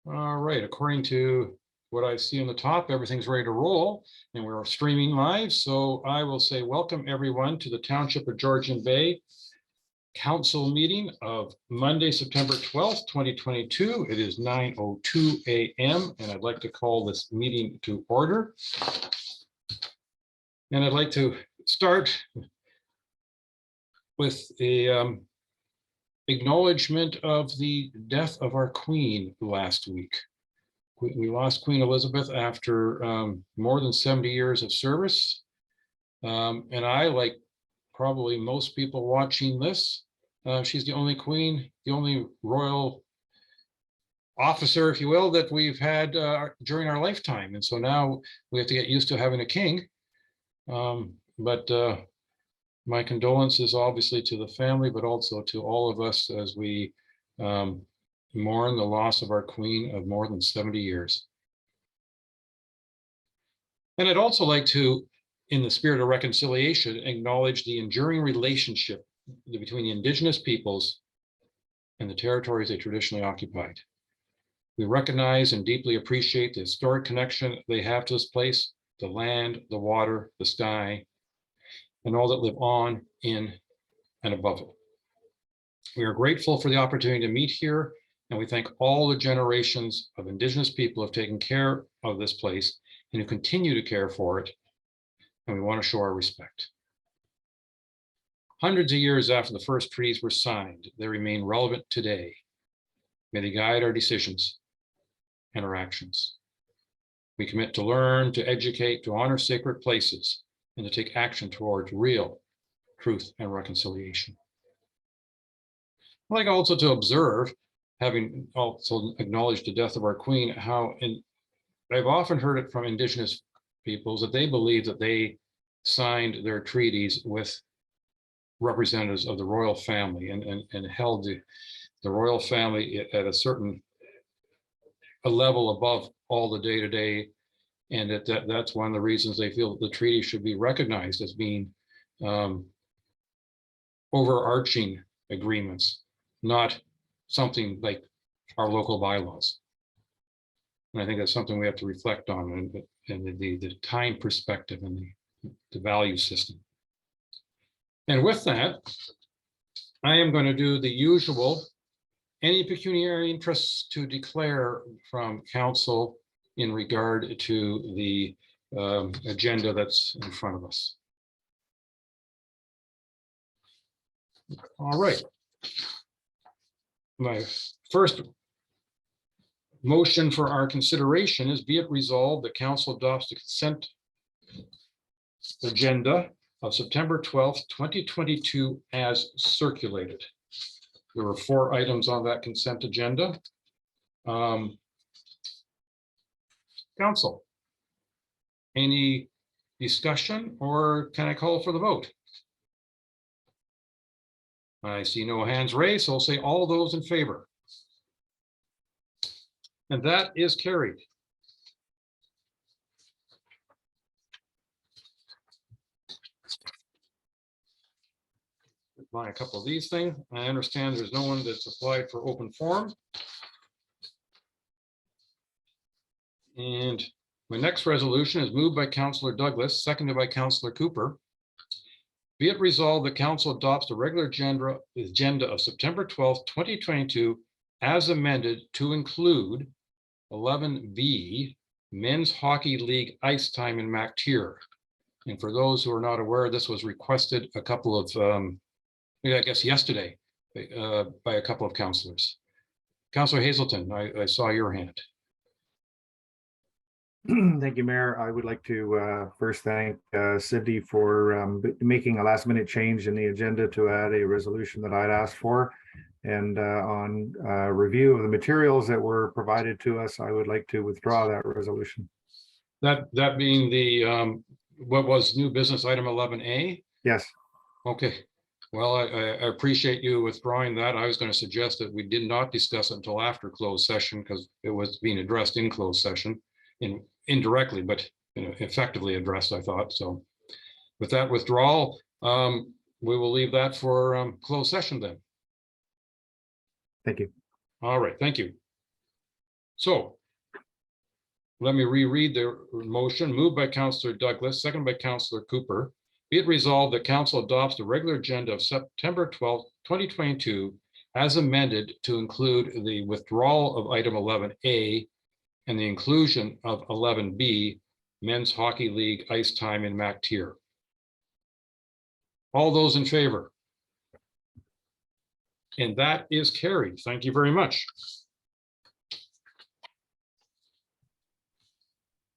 All right, according to what I see on the top, everything's ready to roll and we're streaming live. So I will say welcome everyone to the Township of Georgian Bay Council meeting of Monday, September 12th, 2022. It is 9:02 a.m. and I'd like to call this meeting to order. And I'd like to start with a acknowledgement of the death of our Queen last week. We lost Queen Elizabeth after more than 70 years of service. And I, like probably most people watching this, she's the only queen, the only royal officer, if you will, that we've had during our lifetime. And so now we have to get used to having a king. But my condolences obviously to the family, but also to all of us as we mourn the loss of our queen of more than 70 years. And I'd also like to, in the spirit of reconciliation, acknowledge the enduring relationship between the Indigenous peoples and the territories they traditionally occupied. We recognize and deeply appreciate the historic connection they have to this place, the land, the water, the sky, and all that live on, in, and above it. We are grateful for the opportunity to meet here, and we thank all the generations of Indigenous people who have taken care of this place and who continue to care for it, and we want to show our respect. Hundreds of years after the first treaties were signed, they remain relevant today. May they guide our decisions and our actions. We commit to learn, to educate, to honor sacred places, and to take action towards real truth and reconciliation. I'd like also to observe, having also acknowledged the death of our Queen, how, and I've often heard it from Indigenous peoples, that they believe that they signed their treaties with representatives of the royal family and held the royal family at a certain level above all the day-to-day, and that's one of the reasons they feel that the treaty should be recognized as being overarching agreements, not something like our local bylaws. And I think that's something we have to reflect on, and the time perspective and the value system. And with that, I am going to do the usual, any pecuniary interests to declare from council in regard to the agenda that's in front of us. All right. My first motion for our consideration is, be it resolved that council adopts the consent agenda of September 12th, 2022 as circulated. There were 4 items on that consent agenda. Council, any discussion, or can I call for the vote? I see no hands raised, so I'll say all those in favor. And that is carried. Buy a couple of these things. I understand there's no one that's applied for open forum. And my next resolution is moved by Councillor Douglas, seconded by Councillor Cooper. Be it resolved that council adopts the regular agenda of September 12th, 2022 as amended to include 11B, Men's Hockey League ice time in MacTier. And for those who are not aware, this was requested a couple of, I guess yesterday, by a couple of councillors. Councillor Hazelton, I saw your hand. Thank you, Mayor. I would like to first thank Cindy for making a last-minute change in the agenda to add a resolution that I'd asked for. And on review of the materials that were provided to us, I would like to withdraw that resolution. That being the what was new business item 11A? Yes. Okay. Well, I appreciate you withdrawing that. I was going to suggest that we did not discuss it until after closed session because it was being addressed in closed session, indirectly, but effectively addressed, I thought. So with that withdrawal, we will leave that for closed session then. Thank you. All right, thank you. So let me reread the motion. Moved by Councillor Douglas, second by Councillor Cooper. Be it resolved that Council adopts the regular agenda of September 12th, 2022, as amended to include the withdrawal of item 11A and the inclusion of 11B, Men's Hockey League ice time in MAC tier. All those in favor? And that is carried. Thank you very much.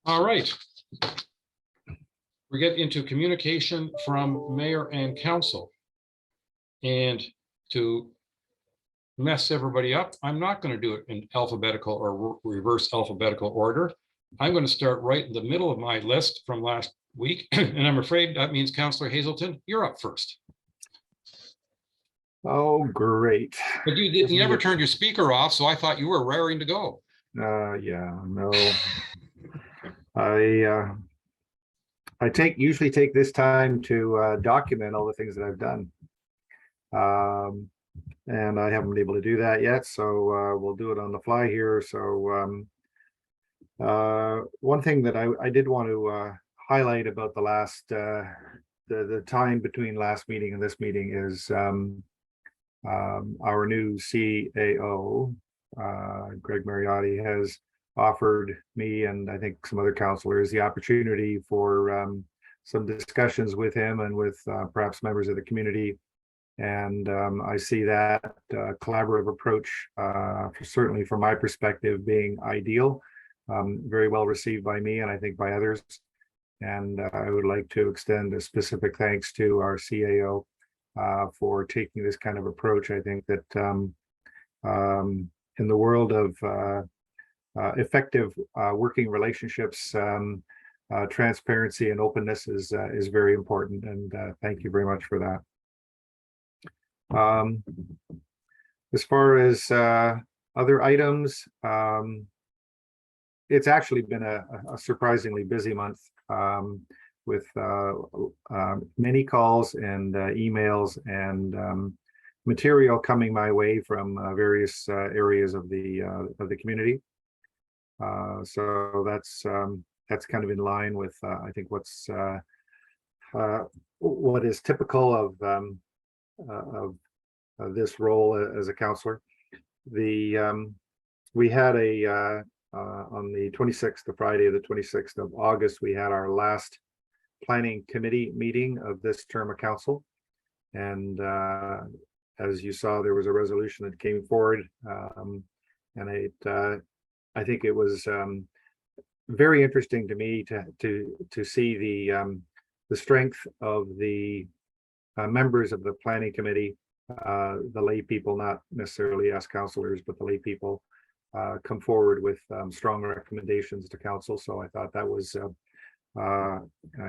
All right. We get into communication from mayor and council. And to mess everybody up, I'm not going to do it in alphabetical or reverse alphabetical order. I'm going to start right in the middle of my list from last week. And I'm afraid that means Councillor Hazelton, you're up first. Oh, great. But you never turned your speaker off, so I thought you were raring to go. Yeah, no. I usually take this time to document all the things that I've done. And I haven't been able to do that yet, so we'll do it on the fly here. So one thing that I did want to highlight about the last the time between last meeting and this meeting is our new CAO, Greg Mariotti, has offered me and I think some other counselors the opportunity for some discussions with him and with perhaps members of the community. And I see that collaborative approach, certainly from my perspective, being ideal, very well received by me and I think by others. And I would like to extend a specific thanks to our CAO for taking this kind of approach. I think that in the world of effective working relationships, transparency and openness is very important. And thank you very much for that. As far as other items, it's actually been a surprisingly busy month with many calls and emails and material coming my way from various areas of the community. So that's kind of in line with I think what is typical of this role as a counselor. We had on the 26th, the Friday of the 26th of August, we had our last planning committee meeting of this term of council. And as you saw, there was a resolution that came forward. And I think it was very interesting to me to see the strength of the members of the planning committee, the lay people, not necessarily us counselors, but the lay people, come forward with strong recommendations to council. So I thought that was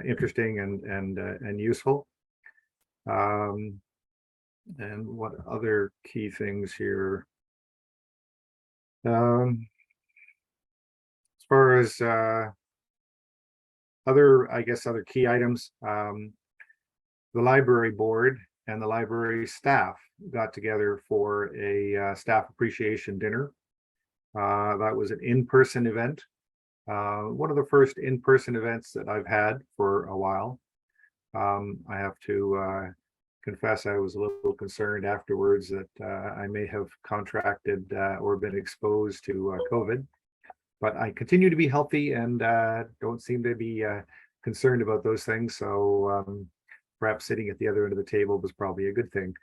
interesting and useful. And what other key things here? As far as other key items, the library board and the library staff got together for a staff appreciation dinner. That was an in-person event. One of the first in-person events that I've had for a while. I have to confess I was a little concerned afterwards that I may have contracted or been exposed to COVID, but I continue to be healthy and don't seem to be concerned about those things. So perhaps sitting at the other end of the table was probably a good thing.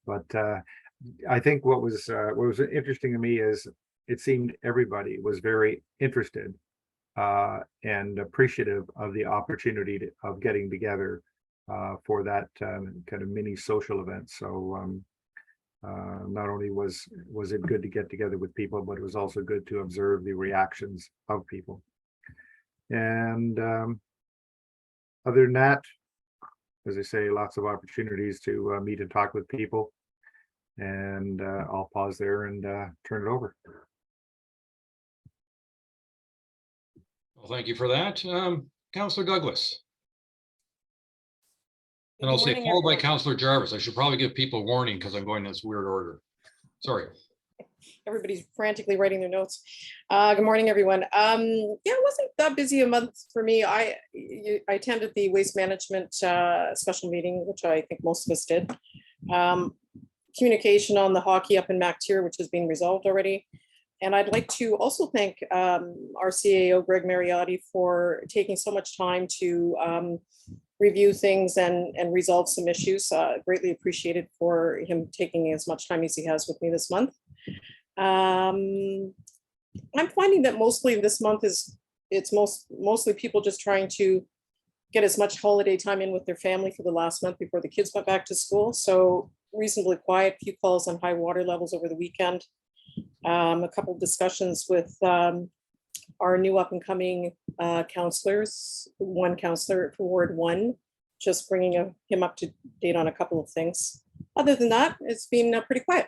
But I think what was interesting to me is it seemed everybody was very interested and appreciative of the opportunity of getting together for that kind of mini social event. So not only was it good to get together with people, but it was also good to observe the reactions of people. And other than that, as I say, lots of opportunities to meet and talk with people. And I'll pause there and turn it over. Well, thank you for that. Councillor Douglas. And I'll Good say morning, followed by everyone. Councillor Jarvis. I should probably give people warning because I'm going in this weird order. Sorry. Everybody's frantically writing their notes. Good morning, everyone. Yeah, it wasn't that busy a month for me. I attended the waste management special meeting, which I think most of us did. Communication on the hockey up in MacTier, which has been resolved already. And I'd like to also thank our CAO, Greg Mariotti, for taking so much time to review things and resolve some issues. Greatly appreciated for him taking as much time as he has with me this month. I'm finding that mostly this month it's mostly people just trying to get as much holiday time in with their family for the last month before the kids went back to school. So reasonably quiet, few calls on high water levels over the weekend. A couple of discussions with our new up and coming counselors, one counselor for Ward 1, just bringing him up to date on a couple of things. Other than that, it's been pretty quiet.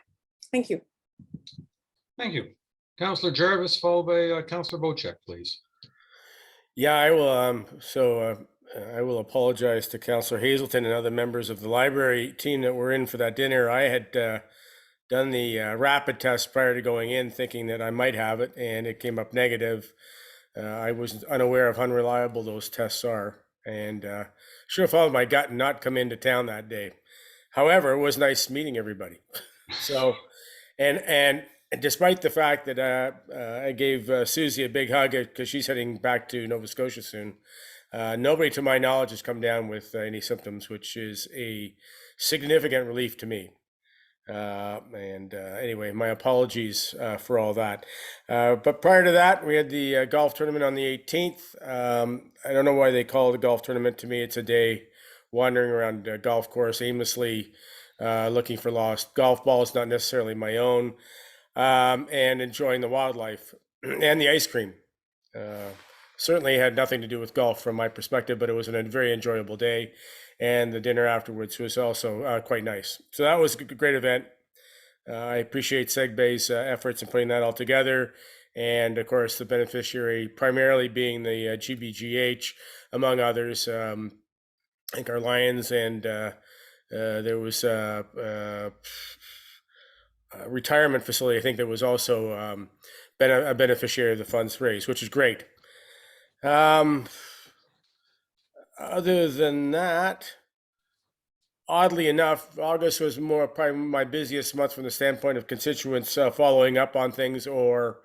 Thank you. Thank you. Councillor Jarvis, followed by Councillor Bocek, please. Yeah, I will. I will apologize to Councillor Hazelton and other members of the library team that were in for that dinner. I had done the rapid test prior to going in, thinking that I might have it, and it came up negative. I was unaware of how unreliable those tests are, and should have followed my gut and not come into town that day. However, it was nice meeting everybody. So, and despite the fact that I gave Susie a big hug because she's heading back to Nova Scotia soon, nobody to my knowledge has come down with any symptoms, which is a significant relief to me. Anyway, my apologies for all that. But prior to that, we had the golf tournament on the 18th. I don't know why they call it a golf tournament. To me, it's a day wandering around a golf course aimlessly, looking for lost golf balls, not necessarily my own, and enjoying the wildlife and the ice cream. Certainly had nothing to do with golf from my perspective, but it was a very enjoyable day. And the dinner afterwards was also quite nice. So that was a great event. I appreciate Segbay's efforts in putting that all together. And of course, the beneficiary primarily being the GBGH, among others. I think our Lions, and there was a retirement facility, I think, that was also a beneficiary of the funds raised, which is great. Other than that, oddly enough, August was probably my busiest month from the standpoint of constituents following up on things or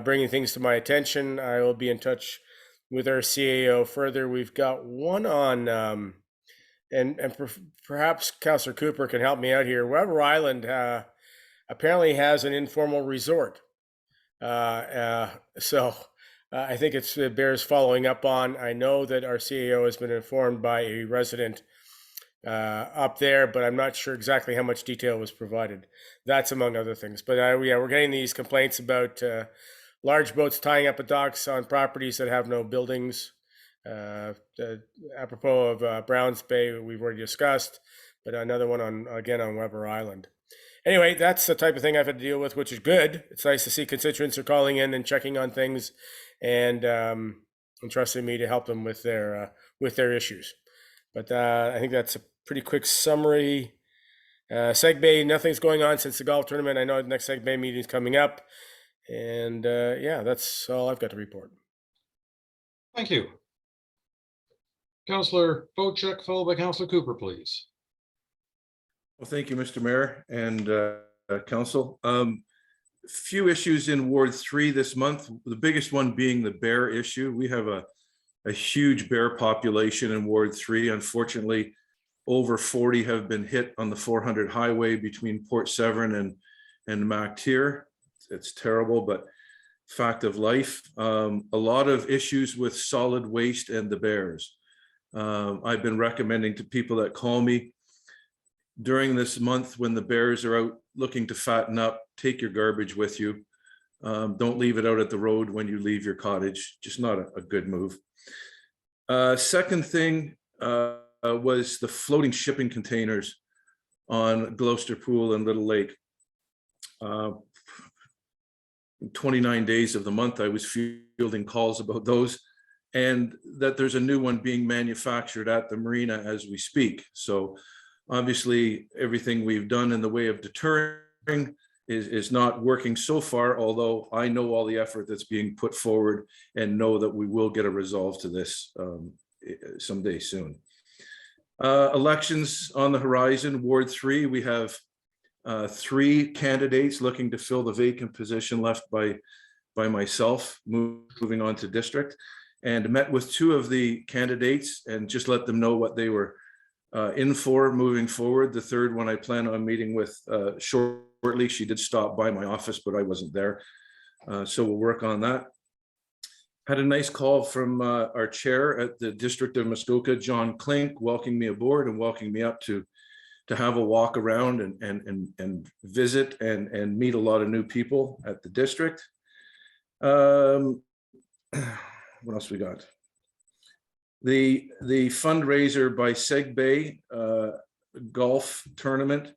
bringing things to my attention. I will be in touch with our CAO further. We've got one on, and perhaps Councillor Cooper can help me out here. Weber Island apparently has an informal resort. I think it bears following up on. I know that our CAO has been informed by a resident up there, but I'm not sure exactly how much detail was provided. That's among other things. But yeah, we're getting these complaints about large boats tying up at docks on properties that have no buildings. Apropos of Browns Bay, we've already discussed, but another one on Weber Island. Anyway, that's the type of thing I've had to deal with, which is good. It's nice to see constituents are calling in and checking on things and entrusting me to help them with their issues. But I think that's a pretty quick summary. Segbay, nothing's going on since the golf tournament. I know the next Segbay meeting is coming up. And yeah, that's all I've got to report. Thank you. Councillor Bocek, followed by Councillor Cooper, please. Well, thank you, Mr. Mayor and Council. Few issues in Ward 3 this month. The biggest one being the bear issue. We have a huge bear population in Ward 3. Unfortunately, over 40 have been hit on the 400 highway between Port Severn and MacTier. It's terrible, but fact of life. A lot of issues with solid waste and the bears. I've been recommending to people that call me during this month when the bears are out looking to fatten up, take your garbage with you. Don't leave it out at the road when you leave your cottage. Just not a good move. Second thing was the floating shipping containers on Gloucester Pool and Little Lake. 29 days of the month, I was fielding calls about those. and that there's a new one being manufactured at the marina as we speak. So obviously, everything we've done in the way of deterring is not working so far, although I know all the effort that's being put forward and know that we will get a resolve to this someday soon. Elections on the horizon. Ward 3, we have 3 candidates looking to fill the vacant position left by myself, moving on to district, and met with 2 of the candidates and just let them know what they were in for moving forward. The third one I plan on meeting with shortly. She did stop by my office, but I wasn't there. So we'll work on that. Had a nice call from our chair at the District of Muskoka, John Klink, welcoming me aboard and welcoming me up to have a walk around and visit and meet a lot of new people at the district. What else we got? The fundraiser by Segbay golf tournament,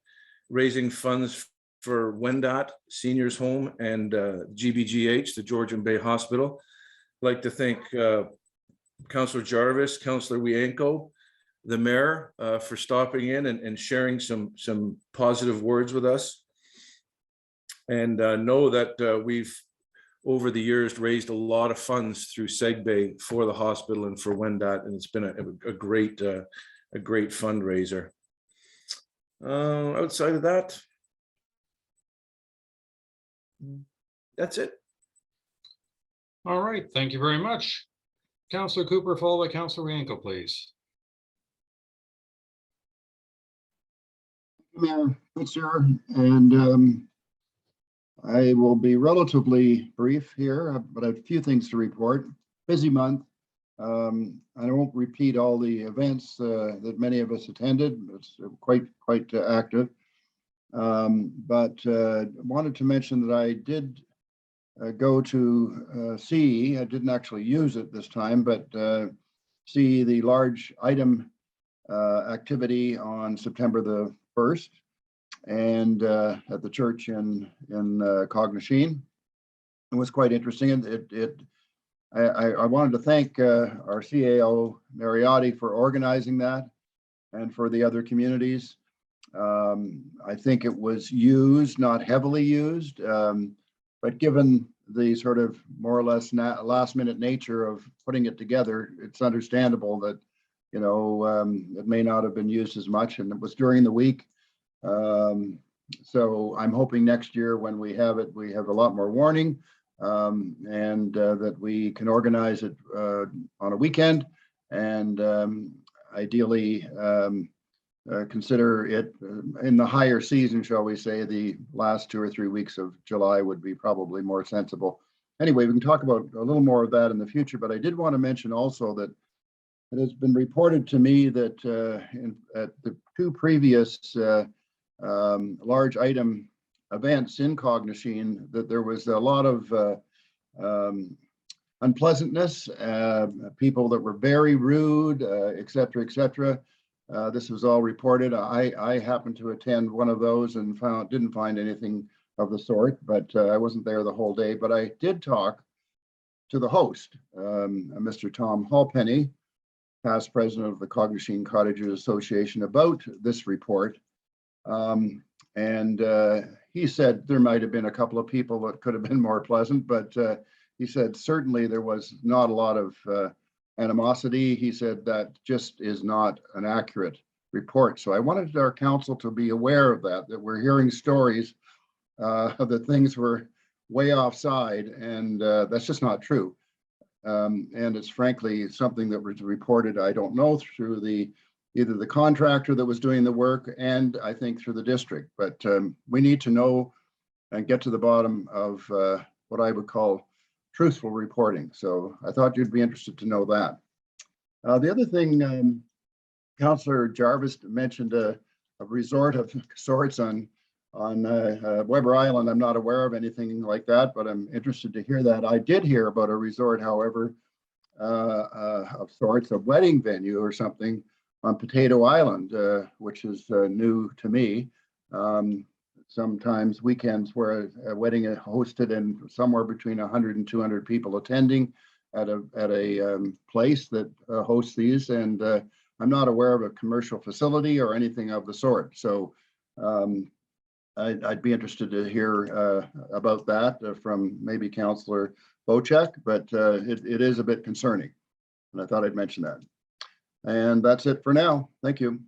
raising funds for Wendat Seniors Home and GBGH, the Georgian Bay Hospital. I'd like to thank Councillor Jarvis, Councillor Wienko, the mayor, for stopping in and sharing some positive words with us. And know that we've over the years raised a lot of funds through Segbay for the hospital and for Wendat, and it's been a great fundraiser. Outside of that, that's it. All right, thank you very much. Councillor Cooper, followed by Councillor Rienko, please. Mayor, good sir, and I will be relatively brief here, but I have a few things to report. Busy month. I won't repeat all the events that many of us attended. It's quite active. But wanted to mention that I did go to see, I didn't actually use it this time, but see the large item activity on September the 1st. And at the church in Cognachine. It was quite interesting. And I wanted to thank our CAO Mariotti for organizing that and for the other communities. I think it was used, not heavily used, but given the sort of more or less last minute nature of putting it together, it's understandable that, you know, it may not have been used as much, and it was during the week. So I'm hoping next year when we have it, we have a lot more warning, and that we can organize it on a weekend, and ideally consider it in the higher season, shall we say. The last 2 or 3 weeks of July would be probably more sensible. Anyway, we can talk about a little more of that in the future, but I did want to mention also that it has been reported to me that at the 2 previous large item events in Cognachine, that there was a lot of unpleasantness, people that were very rude, et cetera, et cetera. This was all reported. I happened to attend one of those and didn't find anything of the sort, but I wasn't there the whole day. But I did talk to the host, Mr. Tom Halpenny, past president of the Cognachine Cottages Association, about this report. And he said there might have been a couple of people that could have been more pleasant, but he said certainly there was not a lot of animosity. He said that just is not an accurate report. So I wanted our council to be aware of that we're hearing stories that things were way offside, and that's just not true. And it's frankly something that was reported, I don't know, through either the contractor that was doing the work and I think through the district. But we need to know and get to the bottom of what I would call truthful reporting. So I thought you'd be interested to know that. The other thing, Councillor Jarvis mentioned a resort of sorts on Weber Island. I'm not aware of anything like that, but I'm interested to hear that. I did hear about a resort, however, of sorts, a wedding venue or something on Potato Island, which is new to me. Sometimes weekends where a wedding is hosted and somewhere between 100 and 200 people attending. at a place that hosts these, and I'm not aware of a commercial facility or anything of the sort. So I'd be interested to hear about that from maybe Councillor Bocek, but it is a bit concerning, and I thought I'd mention that. And that's it for now. Thank you.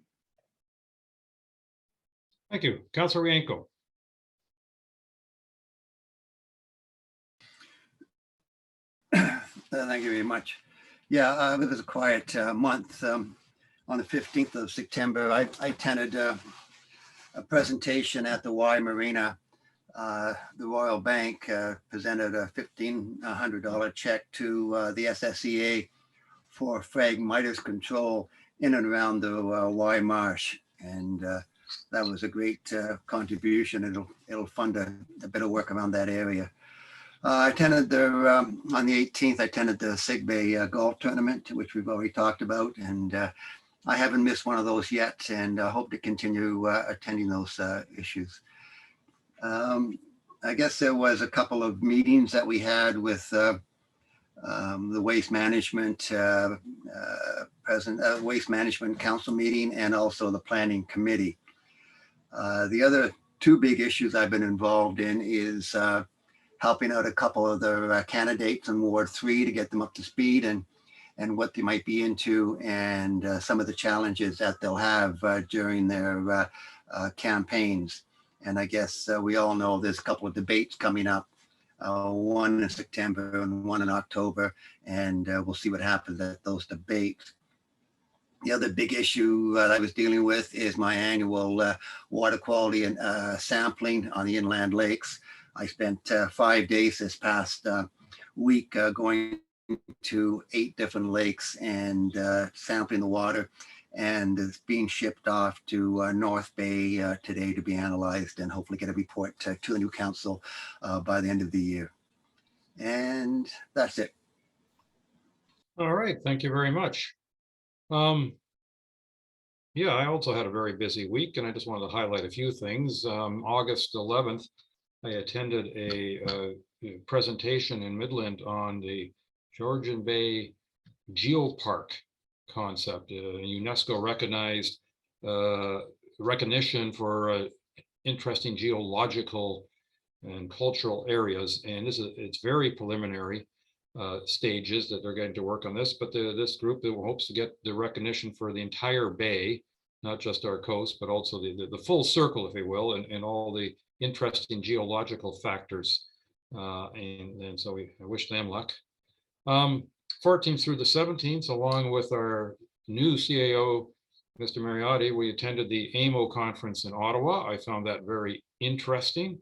Thank you. Councillor Rienko. Thank you very much. Yeah, it was a quiet month. On the 15th of September, I attended a presentation at the Y Marina. The Royal Bank presented a $1,500 check to the SSEA for fragmitis control in and around the Y Marsh. And that was a great contribution. It'll fund a bit of work around that area. I attended on the 18th, I attended the Sigbay golf tournament, which we've already talked about. And I haven't missed one of those yet, and I hope to continue attending those issues. I guess there was a couple of meetings that we had with the Waste Management Waste Management Council meeting, and also the Planning Committee. The other two big issues I've been involved in is helping out a couple of the candidates in Ward 3 to get them up to speed and what they might be into, and some of the challenges that they'll have during their campaigns. And I guess we all know there's a couple of debates coming up, one in September and one in October, and we'll see what happens at those debates. The other big issue that I was dealing with is my annual water quality and sampling on the inland lakes. I spent 5 days this past week going to 8 different lakes and sampling the water, and it's being shipped off to North Bay today to be analyzed and hopefully get a report to the new council by the end of the year. And that's it. All right, thank you very much. Yeah, I also had a very busy week, and I just wanted to highlight a few things. August 11th, I attended a presentation in Midland on the Georgian Bay Geopark concept, UNESCO recognized recognition for interesting geological and cultural areas. And it's very preliminary stages that they're going to work on this, but this group that hopes to get the recognition for the entire bay, not just our coast, but also the full circle, if you will, and all the interesting geological factors. And so I wish them luck. 14th through the 17th, along with our new CAO, Mr. Mariotti, we attended the AMO conference in Ottawa. I found that very interesting.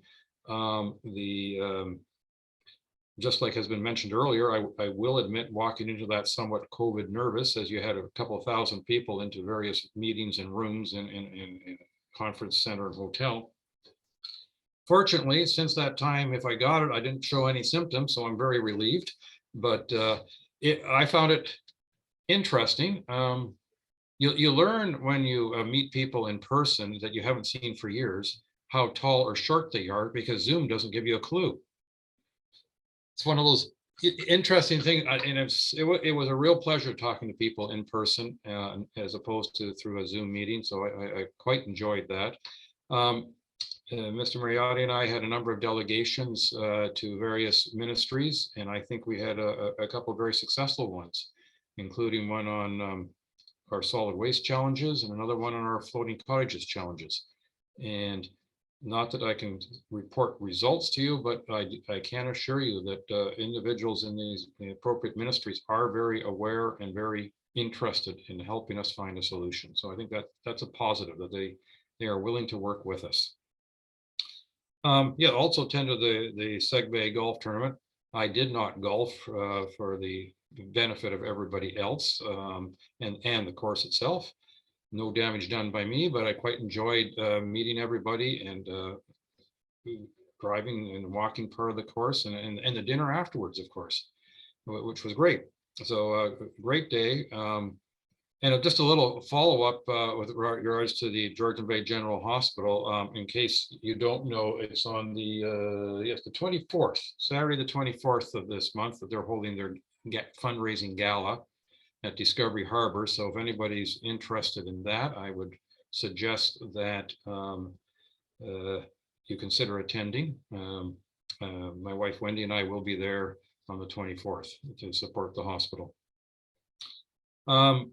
Just like has been mentioned earlier, I will admit walking into that somewhat COVID nervous, as you had a couple of thousand people into various meetings and rooms in conference center and hotel. Fortunately, since that time, if I got it, I didn't show any symptoms, so I'm very relieved. But I found it interesting. You learn when you meet people in person that you haven't seen for years, how tall or short they are, because Zoom doesn't give you a clue. It's one of those interesting things, and it was a real pleasure talking to people in person as opposed to through a Zoom meeting. So I quite enjoyed that. Mr. Mariotti and I had a number of delegations to various ministries, and I think we had a couple of very successful ones, including one on our solid waste challenges and another one on our floating cottages challenges. And not that I can report results to you, but I can assure you that individuals in these appropriate ministries are very aware and very interested in helping us find a solution. So I think that's a positive, that they are willing to work with us. Yeah, also attended the Sigbay golf tournament. I did not golf for the benefit of everybody else and the course itself. No damage done by me, but I quite enjoyed meeting everybody and driving and walking part of the course and the dinner afterwards, of course, which was great. So a great day. And just a little follow-up with regards to the Georgian Bay General Hospital. In case you don't know, it's on the 24th, Saturday the 24th of this month, that they're holding their fundraising gala at Discovery Harbour. So if anybody's interested in that, I would suggest that you consider attending. My wife Wendy and I will be there on the 24th to support the hospital. The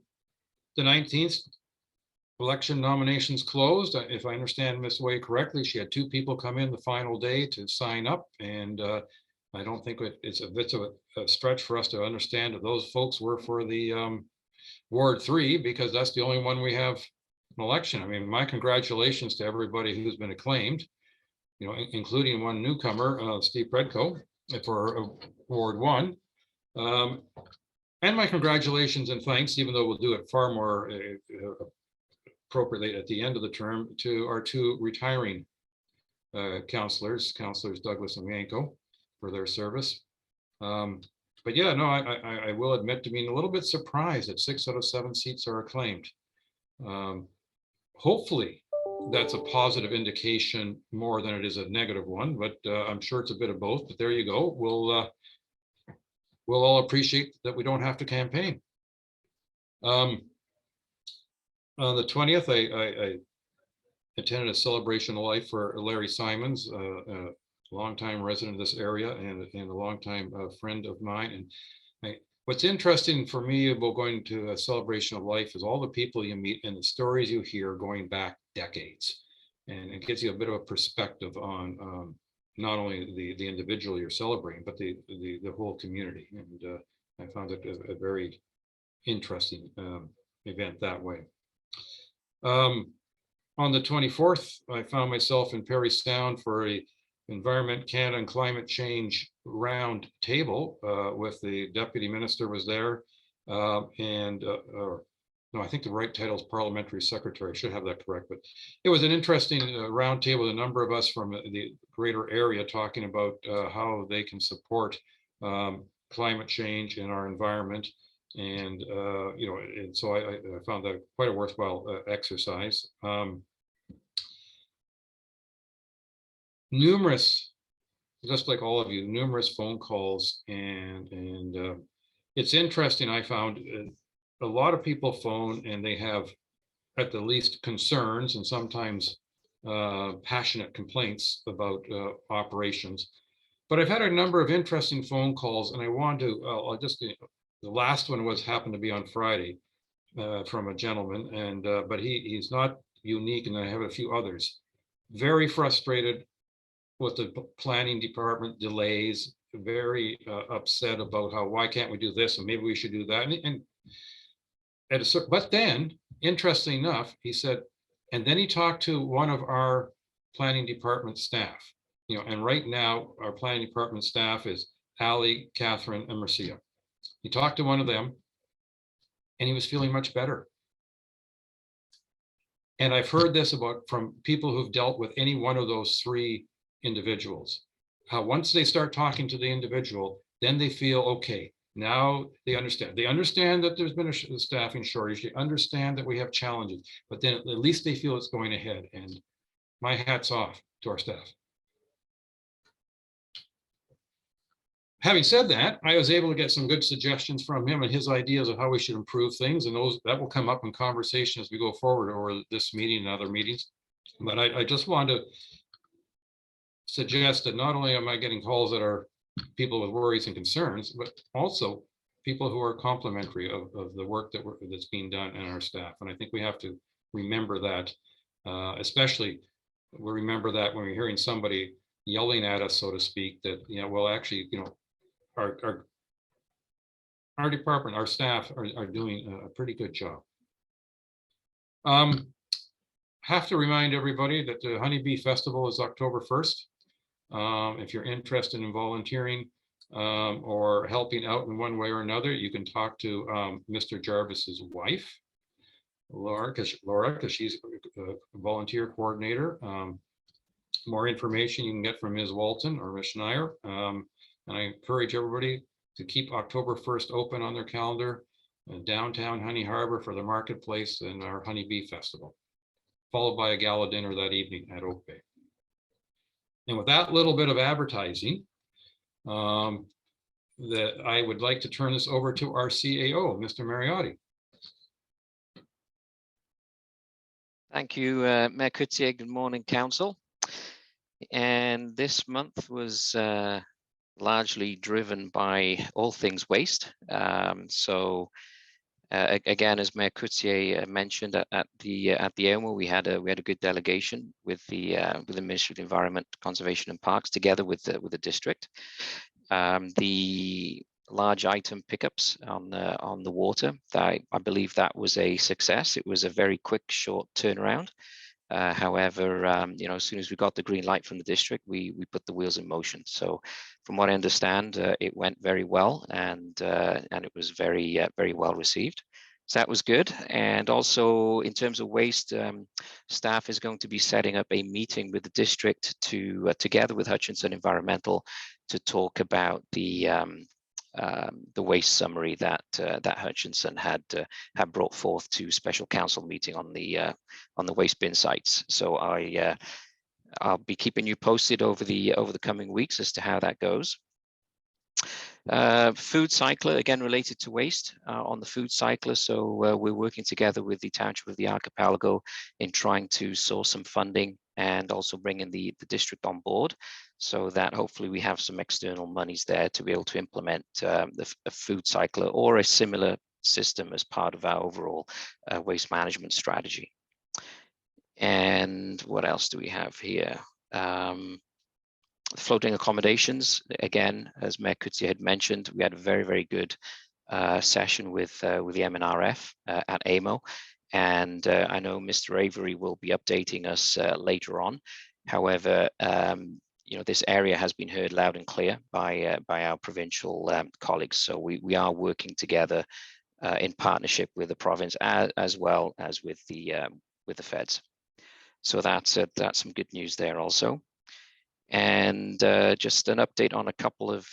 19th, election nominations closed. If I understand Ms. Way correctly, she had 2 people come in the final day to sign up, and I don't think it's a bit of a stretch for us to understand that those folks were for the Ward 3, because that's the only one we have an election. I mean, my congratulations to everybody who's been acclaimed, you know, including one newcomer, Steve Predko, for Ward 1. And my congratulations and thanks, even though we'll do it far more appropriately at the end of the term, to our 2 retiring councillors Douglas and Yanko, for their service. But yeah, no, I will admit to being a little bit surprised that 6 out of 7 seats are acclaimed. Hopefully that's a positive indication more than it is a negative one, but I'm sure it's a bit of both. But there you go. We'll all appreciate that we don't have to campaign. On the 20th, I attended a celebration of life for Larry Simons, a longtime resident of this area and a longtime friend of mine. And what's interesting for me about going to a celebration of life is all the people you meet and the stories you hear going back decades. And it gives you a bit of a perspective on not only the individual you're celebrating, but the whole community. And I found it a very interesting event that way. On the 24th, I found myself in Parry Sound for a Environment Canada and Climate Change round table with the Deputy Minister was there, no, I think the right title is Parliamentary Secretary. I should have that correct, but it was an interesting round table. A number of us from the greater area talking about how they can support climate change in our environment, and you know, and so I found that quite a worthwhile exercise. Numerous, just like all of you, numerous phone calls, and it's interesting. I found a lot of people phone and they have at the least concerns and sometimes passionate complaints about operations. But I've had a number of interesting phone calls, and I want to, I'll just, the last one happened to be on Friday from a gentleman, and but he's not unique, and I have a few others. Very frustrated with the planning department delays, very upset about why can't we do this, and maybe we should do that. And at a certain, but then, interestingly enough, he said, and then he talked to one of our planning department staff, you know, and right now our planning department staff is Ali, Catherine, and Marcia. He talked to one of them and he was feeling much better. And I've heard this from people who've dealt with any one of those 3 individuals, how once they start talking to the individual, then they feel okay. Now they understand. They understand that there's been a staffing shortage. They understand that we have challenges, but then at least they feel it's going ahead. And my hat's off to our staff. Having said that, I was able to get some good suggestions from him and his ideas of how we should improve things, and those that will come up in conversation as we go forward over this meeting and other meetings. But I just want to suggest that not only am I getting calls that are people with worries and concerns, but also people who are complimentary of the work that's being done in our staff. And I think we have to remember that, especially we remember that when we're hearing somebody yelling at us, so to speak, that, you know, well, actually, you know, our department, our staff are doing a pretty good job. Have to remind everybody that the Honeybee Festival is October 1st. If you're interested in volunteering or helping out in one way or another, you can talk to Mr. Jarvis's wife, Laura, because she's a volunteer coordinator. More information you can get from Ms. Walton or Ms. Schneier. And I encourage everybody to keep October 1st open on their calendar in downtown Honey Harbor for the marketplace and our Honeybee Festival, followed by a gala dinner that evening at Oak Bay. And with that little bit of advertising, that I would like to turn this over to our CAO, Mr. Mariotti. Thank you, Mayor Coutier. Good morning, Council. And this month was largely driven by all things waste. Again, as Mayor Coutier mentioned at the AOMA, we had a good delegation with the Ministry of Environment, Conservation and Parks, together with the district. The large item pickups on the water, I believe that was a success. It was a very quick, short turnaround. However, as soon as we got the green light from the district, we put the wheels in motion. So from what I understand, it went very well, and it was very well received. So that was good. And also in terms of waste, staff is going to be setting up a meeting with the district to together with Hutchinson Environmental to talk about the waste summary that Hutchinson had brought forth to special council meeting on the waste bin sites. So I'll be keeping you posted over the coming weeks as to how that goes. Food cycler, again related to waste, on the food cycler. So we're working together with the Township of the Archipelago in trying to source some funding and also bringing the district on board, so that hopefully we have some external monies there to be able to implement a food cycler or a similar system as part of our overall waste management strategy. And what else do we have here? Floating accommodations, again, as Mayor Coutier had mentioned, we had a very good session with the MNRF at AMO, and I know Mr. Avery will be updating us later on. However, this area has been heard loud and clear by our provincial colleagues, so we are working together in partnership with the province as well as with the feds. So that's some good news there also. And just an update on a couple of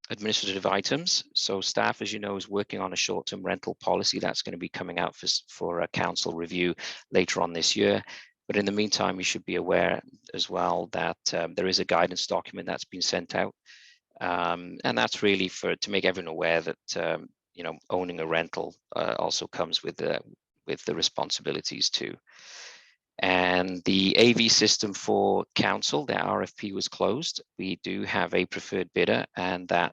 administrative items. So staff, as you know, is working on a short-term rental policy that's going to be coming out for a council review later on this year. But in the meantime, you should be aware as well that there is a guidance document that's been sent out. And that's really to make everyone aware that owning a rental also comes with the responsibilities too. And the AV system for council, the RFP was closed. We do have a preferred bidder, and that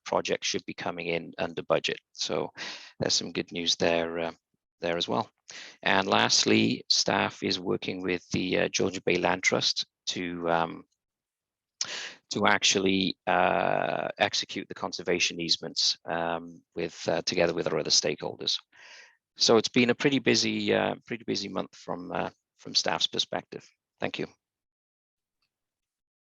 project should be coming in under budget. So there's some good news there as well. And lastly, staff is working with the Georgian Bay Land Trust to actually execute the conservation easements together with our other stakeholders. So it's been a pretty busy month from staff's perspective. Thank you.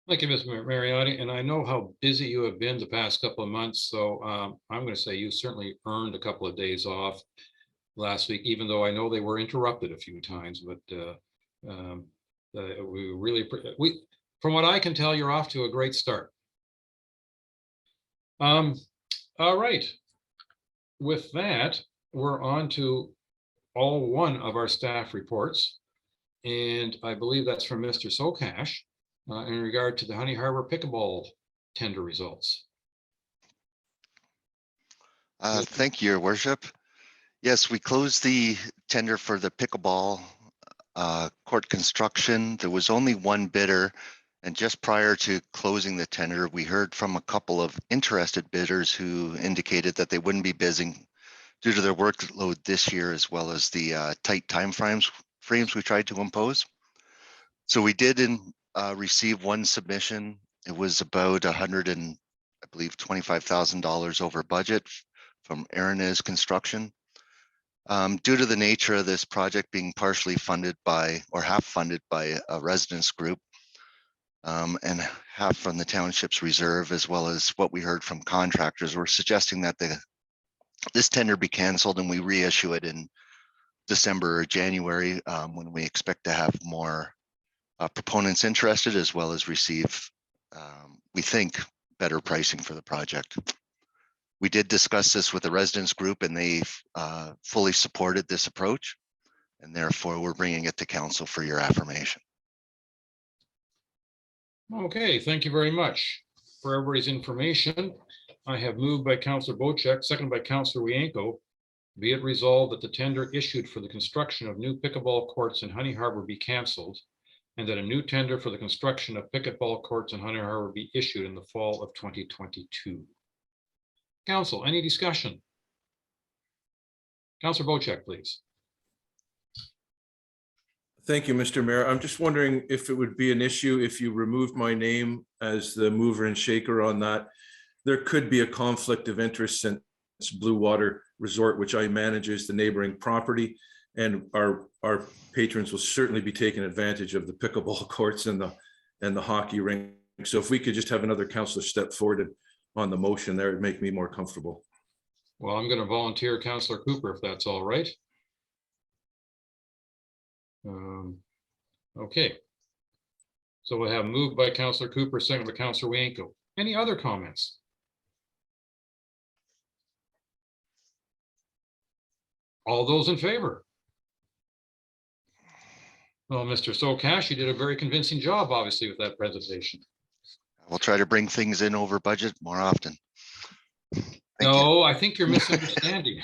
Thank you, Mr. Mariotti. And I know how busy you have been the past couple of months. So I'm going to say you certainly earned a couple of days off last week, even though I know they were interrupted a few times. But from what I can tell, you're off to a great start. All right. With that, we're on to all one of our staff reports. And I believe that's from Mr. Sokash in regard to the Honey Harbour Pickleball tender results. Thank you, Your Worship. Yes, we closed the tender for the pickleball court construction. There was only one bidder, and just prior to closing the tender, we heard from a couple of interested bidders who indicated that they wouldn't be bidding due to their workload this year, as well as the tight time frames we tried to impose. So we did receive one submission. It was about $125,000 over budget from Aaron's Construction. Due to the nature of this project being partially funded by, or half funded by a residents group, and half from the township's reserve, as well as what we heard from contractors, we're suggesting that this tender be canceled and we reissue it in December or January, when we expect to have more proponents interested, as well as receive, we think, better pricing for the project. We did discuss this with the residents group, and they fully supported this approach, and therefore we're bringing it to council for your affirmation. Okay, thank you very much for everybody's information. I have moved by Councillor Bocek, seconded by Councillor Wienko. Be it resolved that the tender issued for the construction of new pickleball courts in Honey Harbour be cancelled, and that a new tender for the construction of pickleball courts in Honey Harbour be issued in the fall of 2022. Council, any discussion? Councillor Bocek, please. Thank you, Mr. Mayor. I'm just wondering if it would be an issue if you removed my name as the mover and shaker on that. There could be a conflict of interest since Blue Water Resort, which I manage, is the neighboring property, and our patrons will certainly be taking advantage of the pickleball courts and the hockey rink. So if we could just have another councillor step forward on the motion there, it'd make me more comfortable. Well, I'm going to volunteer Councillor Cooper if that's all right. Okay. So we'll have moved by Councillor Cooper, seconded by Councillor Wienko. Any other comments? All those in favor? Well, Mr. Sokash, you did a very convincing job, obviously, with that presentation. We'll try to bring things in over budget more often. Thank you. No, I think you're misunderstanding.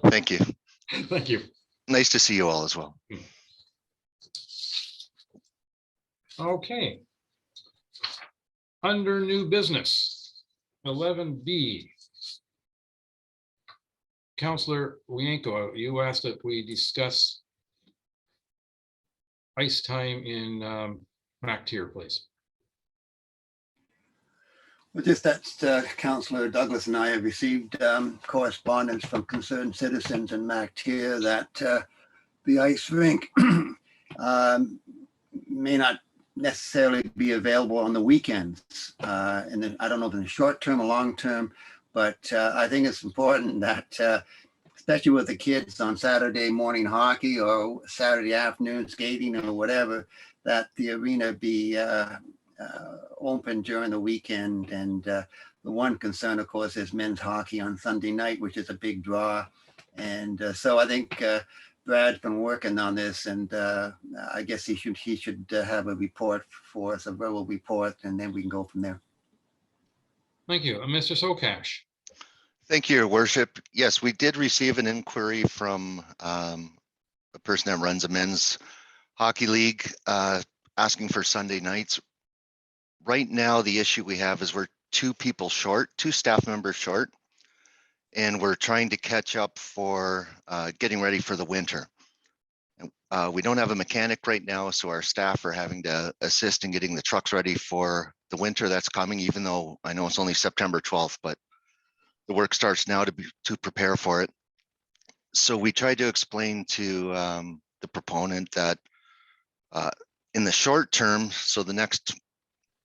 Thank you. Thank you. Nice to see you all as well. Okay. Under new business, 11B. Councillor Wienko, you asked if we discuss ice time in Mactier, please. Well, just that Councillor Douglas and I have received correspondence from concerned citizens in Mactier that the ice rink may not necessarily be available on the weekends. And I don't know if in the short term or long term, but I think it's important that, especially with the kids on Saturday morning hockey or Saturday afternoon skating or whatever, that the arena be open during the weekend. And the one concern, of course, is men's hockey on Sunday night, which is a big draw. And so I think Brad's been working on this, and I guess he should have a report for us, a verbal report, and then we can go from there. Thank you. Mr. Sokash. Thank you, Your Worship. Yes, we did receive an inquiry from a person that runs a men's hockey league asking for Sunday nights. Right now, the issue we have is we're two staff members short, and we're trying to catch up for getting ready for the winter. We don't have a mechanic right now, so our staff are having to assist in getting the trucks ready for the winter that's coming, even though I know it's only September 12th, but the work starts now to prepare for it. So we tried to explain to the proponent that in the short term, so the next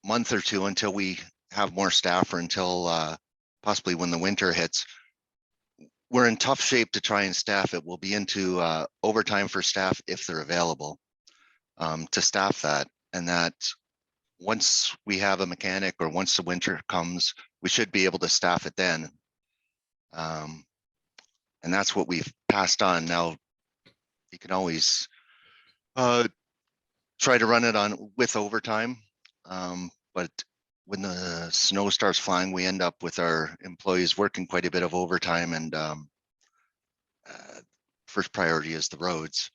month or two until we have more staff, or until possibly when the winter hits, we're in tough shape to try and staff it. We'll be into overtime for staff if they're available to staff that. And that once we have a mechanic, or once the winter comes, we should be able to staff it then. And that's what we've passed on. Now, you can always try to run it on with overtime. But when the snow starts flying, we end up with our employees working quite a bit of overtime, and first priority is the roads.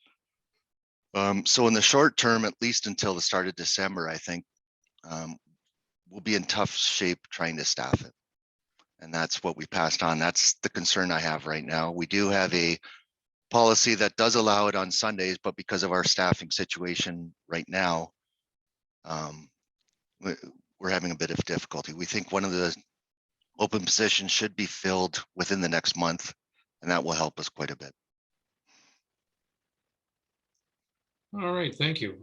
So in the short term, at least until the start of December, I think we'll be in tough shape trying to staff it. And that's what we passed on. That's the concern I have right now. We do have a policy that does allow it on Sundays, but because of our staffing situation right now, we're having a bit of difficulty. We think one of the open positions should be filled within the next month, and that will help us quite a bit. All right, thank you.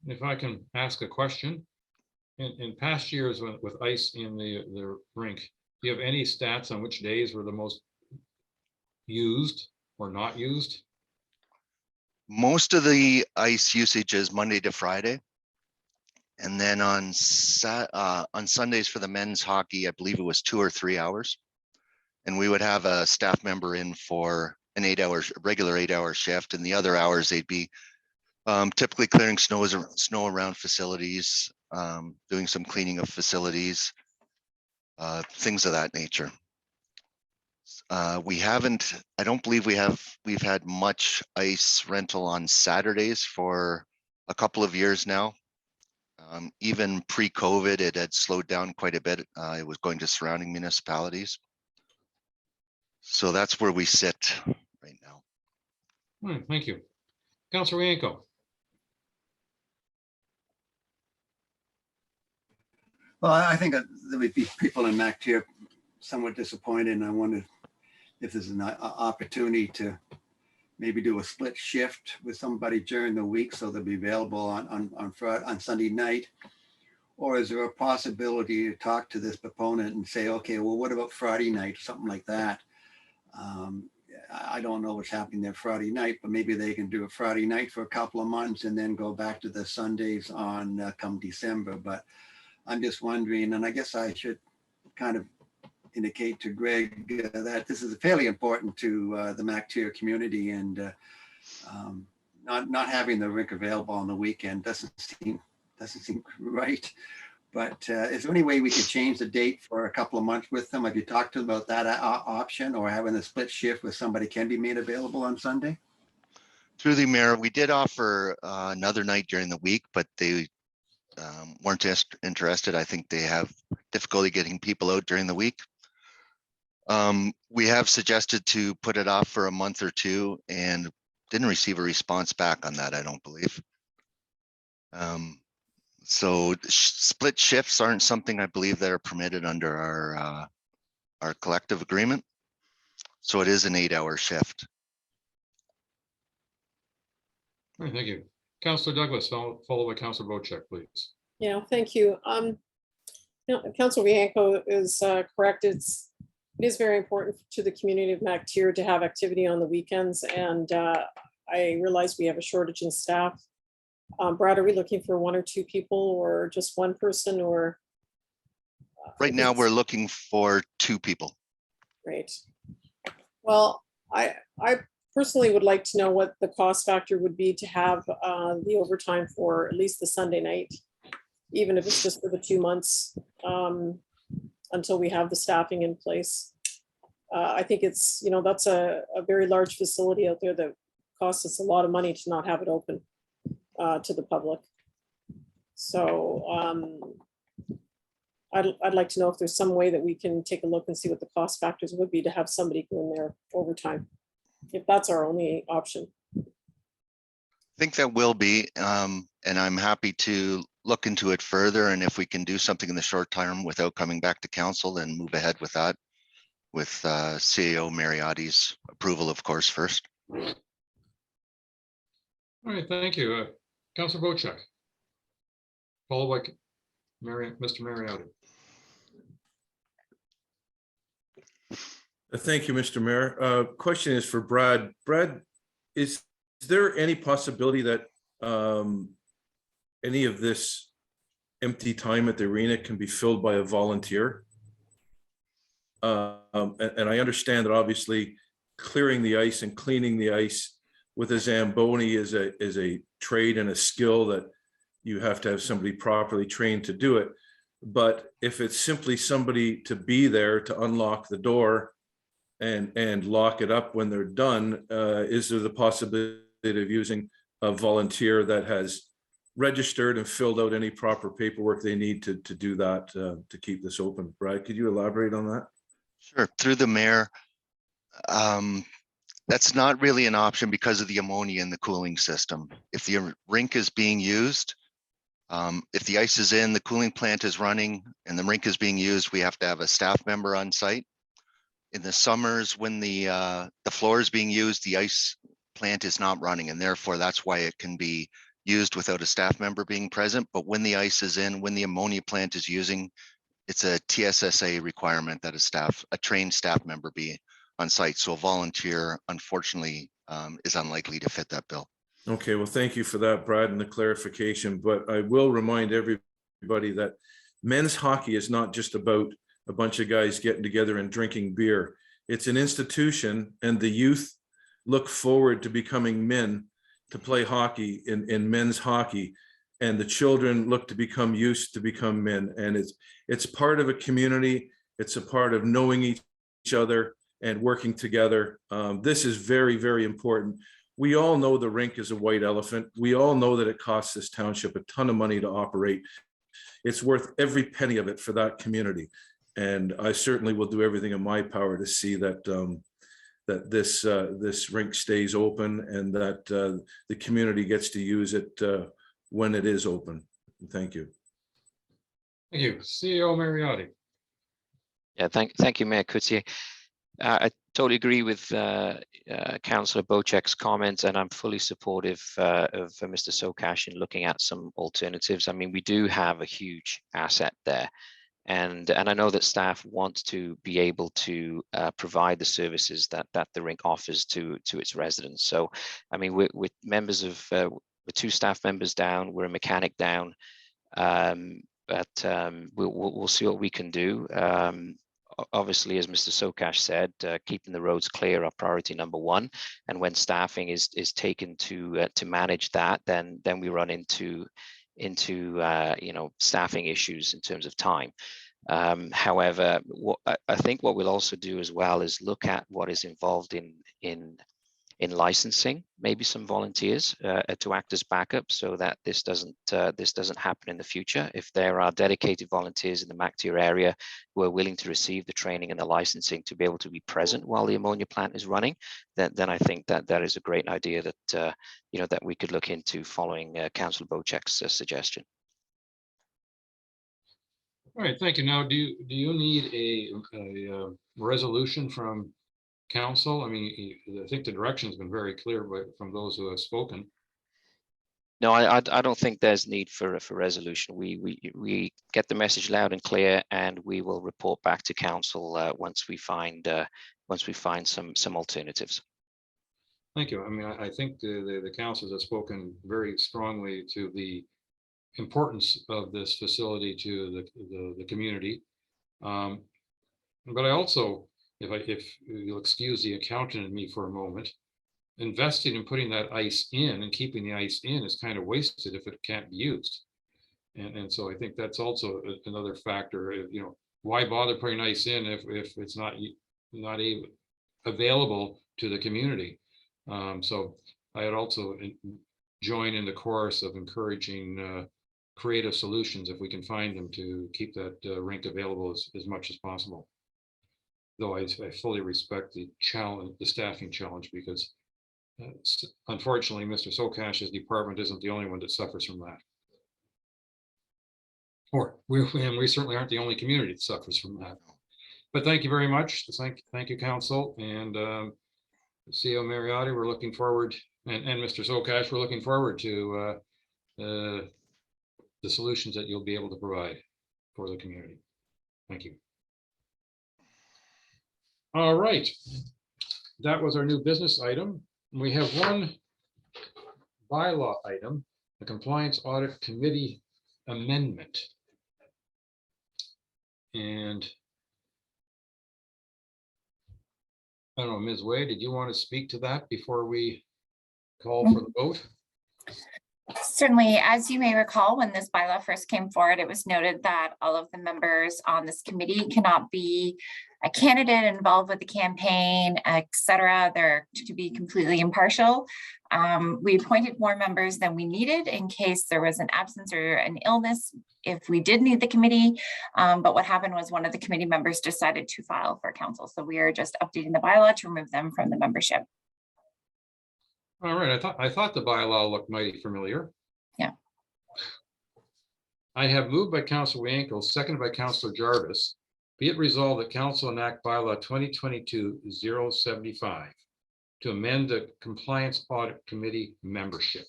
If I can ask a question, in past years with ice in the rink, do you have any stats on which days were the most used or not used? Most of the ice usage is Monday to Friday. And then on Sundays for the men's hockey, I believe it was 2 or 3 hours. And we would have a staff member in for an regular 8-hour shift. And the other hours, they'd be typically clearing snow around facilities, doing some cleaning of facilities. things of that nature. I don't believe we've had much ice rental on Saturdays for a couple of years now. Even pre-COVID, it had slowed down quite a bit. It was going to surrounding municipalities. So that's where we sit right now. All right, thank you. Councillor Yanko. Well, I think that there would be people in MacTier somewhat disappointed, and I wonder if there's an opportunity to maybe do a split shift with somebody during the week so they'll be available on Sunday night. Or is there a possibility to talk to this proponent and say, okay, well, what about Friday night, something like that? I don't know what's happening there Friday night, but maybe they can do a Friday night for a couple of months and then go back to the Sundays on come December. But I'm just wondering, and I guess I should kind of indicate to Greg that this is fairly important to the MacTier community, and not having the rink available on the weekend doesn't seem right. But is there any way we could change the date for a couple of months with them? Have you talked to them about that option, or having a split shift where somebody can be made available on Sunday? Through the mayor, we did offer another night during the week, but they weren't just interested. I think they have difficulty getting people out during the week. We have suggested to put it off for a month or two and didn't receive a response back on that, I don't believe. So split shifts aren't something I believe that are permitted under our collective agreement. So it is an 8-hour shift. All right, thank you. Councillor Douglas, followed by Councillor Wojcik, please. Yeah, thank you. Councillor Bianco is correct. It is very important to the community of MacTier to have activity on the weekends, and I realize we have a shortage in staff. Brad, are we looking for 1 or 2 people, or just one person, or? Right now, we're looking for 2 people. Great. Well, I personally would like to know what the cost factor would be to have the overtime for at least the Sunday night, even if it's just for the 2 months until we have the staffing in place. I think it's, that's a very large facility out there that costs us a lot of money to not have it open to the public. So I'd like to know if there's some way that we can take a look and see what the cost factors would be to have somebody go in there overtime, if that's our only option. I think that will be, and I'm happy to look into it further. And if we can do something in the short term without coming back to council, then move ahead with that, with CAO Mariotti's approval, of course, first. All right, thank you. Councillor Wojcik, followed by Mr. Mariotti. Thank you, Mr. Mayor. Question is for Brad. Brad, is there any possibility that any of this empty time at the arena can be filled by a volunteer? And I understand that obviously clearing the ice and cleaning the ice with a Zamboni is a trade and a skill that you have to have somebody properly trained to do it. But if it's simply somebody to be there to unlock the door and lock it up when they're done, is there the possibility of using a volunteer that has registered and filled out any proper paperwork they need to do that, to keep this open? Brad, could you elaborate on that? Sure. Through the mayor, that's not really an option because of the ammonia in the cooling system. If the rink is being used, if the ice is in, the cooling plant is running, and the rink is being used, we have to have a staff member on site. In the summers, when the floor is being used, the ice plant is not running, and therefore that's why it can be used without a staff member being present. But when the ice is in, when the ammonia plant is using, it's a TSSA requirement that a trained staff member be on site. So a volunteer, unfortunately, is unlikely to fit that bill. Okay, well, thank you for that, Brad, and the clarification. But I will remind everybody that men's hockey is not just about a bunch of guys getting together and drinking beer. It's an institution, and the youth look forward to becoming men to play hockey in men's hockey. And the children look to become used to become men. And it's part of a community. It's a part of knowing each other and working together. This is very, very important. We all know the rink is a white elephant. We all know that it costs this township a ton of money to operate. It's worth every penny of it for that community. And I certainly will do everything in my power to see that that this rink stays open and that the community gets to use it when it is open. Thank you. Thank you. CEO Mariotti. Yeah, thank you, Mayor Coutier. I totally agree with Councillor Bocek's comments, and I'm fully supportive of Mr. Sokash in looking at some alternatives. I mean, we do have a huge asset there. And I know that staff want to be able to provide the services that the rink offers to its residents. So, I mean, with members of, with 2 staff members down, we're a mechanic down, but we'll see what we can do. Obviously, as Mr. Sokash said, keeping the roads clear are priority number 1. And when staffing is taken to manage that, then we run into you know, staffing issues in terms of time. However, I think what we'll also do as well is look at what is involved in licensing, maybe some volunteers to act as backup, so that this doesn't happen in the future. If there are dedicated volunteers in the MacTier area who are willing to receive the training and the licensing to be able to be present while the ammonia plant is running, then I think that is a great idea that you know, that we could look into, following Councillor Bocek's suggestion. All right, thank you. Now, do you need a resolution from council? I mean, I think the direction's been very clear, but from those who have spoken. No, I don't think there's need for resolution. We get the message loud and clear, and we will report back to council once we find some alternatives. Thank you. I mean, I think the councils have spoken very strongly to the importance of this facility to the community. But I also, if you'll excuse the accountant in me for a moment, investing in putting that ice in and keeping the ice in is kind of wasted if it can't be used. And so I think that's also another factor. You know, why bother putting ice in if it's not available to the community? So I'd also join in the chorus of encouraging creative solutions, if we can find them, to keep that rink available as much as possible. Though I fully respect the challenge, the staffing challenge, because unfortunately, Mr. Sokash's department isn't the only one that suffers from that. Or we certainly aren't the only community that suffers from that. But thank you very much. Thank you, council, and CEO Mariotti. We're looking forward, and Mr. Sokash, we're looking forward to the solutions that you'll be able to provide for the community. Thank you. All right, that was our new business item. We have one bylaw item, the Compliance Audit Committee amendment. And I don't know, Ms. Wade, did you want to speak to that before we call for the vote? Certainly, as you may recall, when this bylaw first came forward, it was noted that all of the members on this committee cannot be a candidate involved with the campaign, etc. They're to be completely impartial. We appointed more members than we needed in case there was an absence or an illness if we did need the committee. But what happened was one of the committee members decided to file for council. So we are just updating the bylaw to remove them from the membership. All right, I thought the bylaw looked mighty familiar. Yeah. I have moved by Councilor Wankel, seconded by Councilor Jarvis. Be it resolved that council enact bylaw 2022-075 to amend the Compliance Audit Committee membership.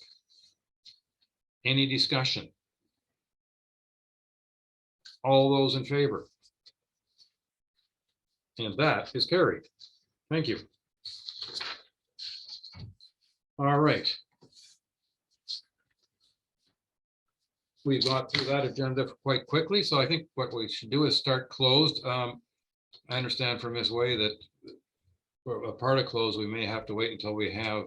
Any discussion? All those in favor? And that is carried. Thank you. All right. We got through that agenda quite quickly, so I think what we should do is start closed. I understand from Ms. Way that for a part of close, we may have to wait until we have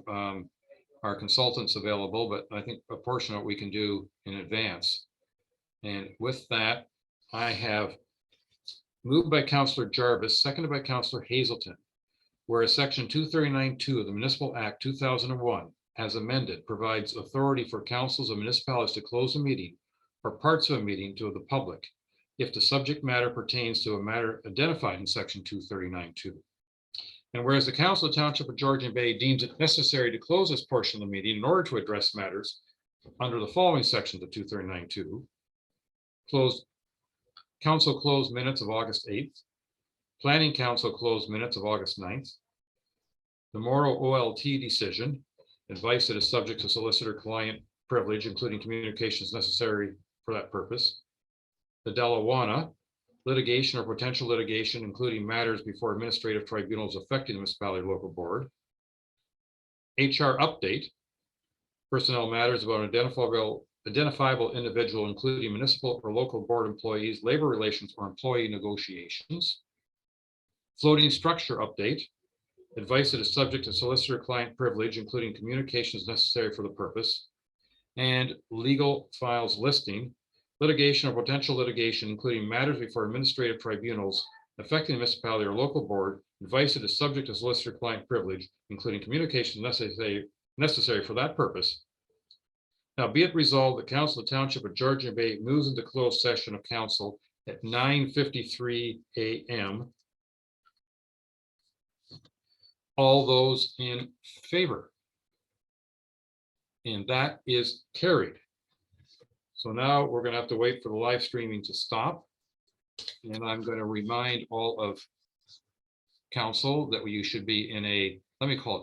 our consultants available, but I think a portion of it we can do in advance. And with that, I have Moved by Councillor Jarvis, seconded by Councillor Hazelton. Whereas Section 239(2) of the Municipal Act 2001, as amended, provides authority for councils of municipalities to close a meeting or parts of a meeting to the public if the subject matter pertains to a matter identified in Section 239(2). And whereas the Council of Township of Georgian Bay deems it necessary to close this portion of the meeting in order to address matters under the following sections of 239(2), Council closed minutes of August 8th, Planning Council closed minutes of August 9th, the Morrow OLT decision, advice that is subject to solicitor-client privilege, including communications necessary for that purpose, the Delawana, litigation or potential litigation, including matters before administrative tribunals affecting the municipality or local board, HR update, personnel matters about an identifiable individual, including municipal or local board employees, labor relations, or employee negotiations, floating structure update, advice that is subject to solicitor-client privilege, including communications necessary for the purpose, and legal files listing, litigation or potential litigation, including matters before administrative tribunals affecting the municipality or local board, advice that is subject to solicitor-client privilege, including communications necessary for that purpose. Now be it resolved, the Council of Township of Georgian Bay moves into closed session of council at 9:53 a.m. All those in favor? And that is carried. So now we're going to have to wait for the live streaming to stop. And I'm going to remind all of council that you should be in a, let me call it